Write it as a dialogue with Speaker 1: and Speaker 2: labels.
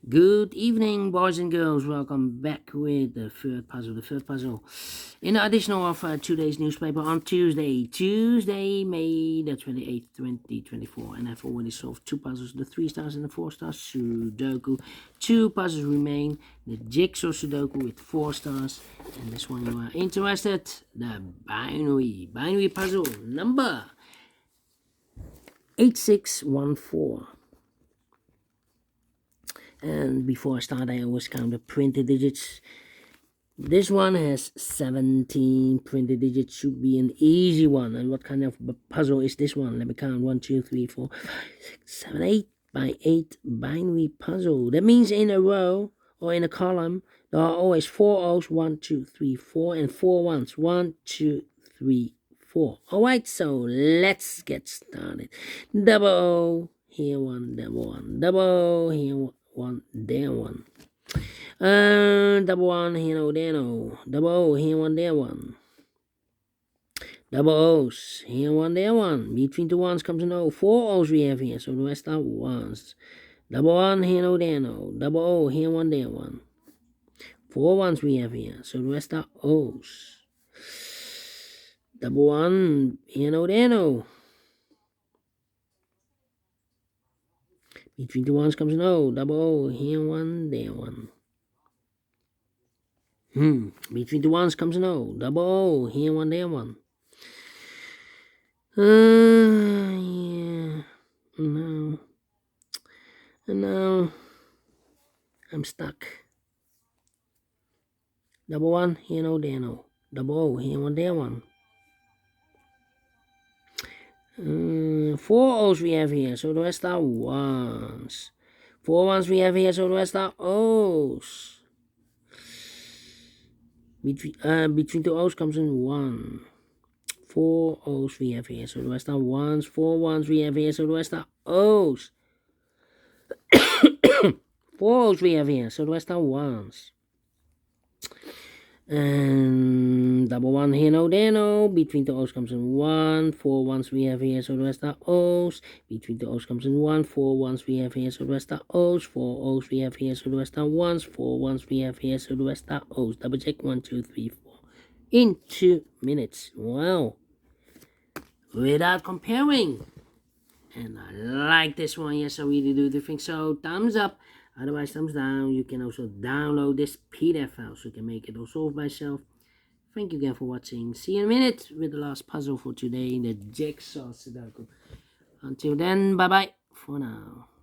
Speaker 1: Good evening, boys and girls. Welcome back with the third puzzle. The third puzzle in the additional of today's newspaper on Tuesday, May the 28th, 2024. And I've already solved two puzzles, the 3 stars and the 4 stars Sudoku. Two puzzles remain, the Jigsaw Sudoku with 4 stars. And this one you are interested, the binary puzzle number 8614. And before I start, I always count the printed digits. This one has 17 printed digits, should be an easy one. And what kind of puzzle is this one? Let me count. 1, 2, 3, 4, 5, 6, 7, 8 by 8 binary puzzle. That means in a row or in a column, there are always 4 O's, 1, 2, 3, 4, and 4 ones. 1, 2, 3, 4. Alright, so let's get started. Double O, here one, double one, double O, here one, there one. Double one, here no, there no. Double O, here one, there one. Double O's, here one, there one. Between the ones comes an O. 4 O's we have here, so the rest are ones. Double one, here no, there no. Double O, here one, there one. 4 ones we have here, so the rest are O's. Double one, here no, there no. Between the ones comes an O. Double O, here one, there one. Between the ones comes an O. Double O, here one, there one. Yeah. No. I'm stuck. Double one, here no, there no. Double O, here one, there one. 4 O's we have here, so the rest are ones. 4 ones we have here, so the rest are O's. Between the O's comes in 1. 4 O's we have here, so the rest are ones. 4 ones we have here, so the rest are O's. 4 O's we have here, so the rest are ones. And double one here, no, there, no. Between the O's comes in 1. 4 ones we have here, so the rest are O's. Between the O's comes in 1. 4 ones we have here, so the rest are O's. 4 O's we have here, so the rest are ones. 4 ones we have here, so the rest are O's. Double check. 1, 2, 3, 4. In 2 minutes. Wow. Without comparing. And I like this one. Yes, I really do think so. Thumbs up. Otherwise, thumbs down. You can also download this PDF file so you can make it all solved by yourself. Thank you again for watching. See you in a minute with the last puzzle for today, the Jigsaw Sudoku. Until then, bye-bye for now.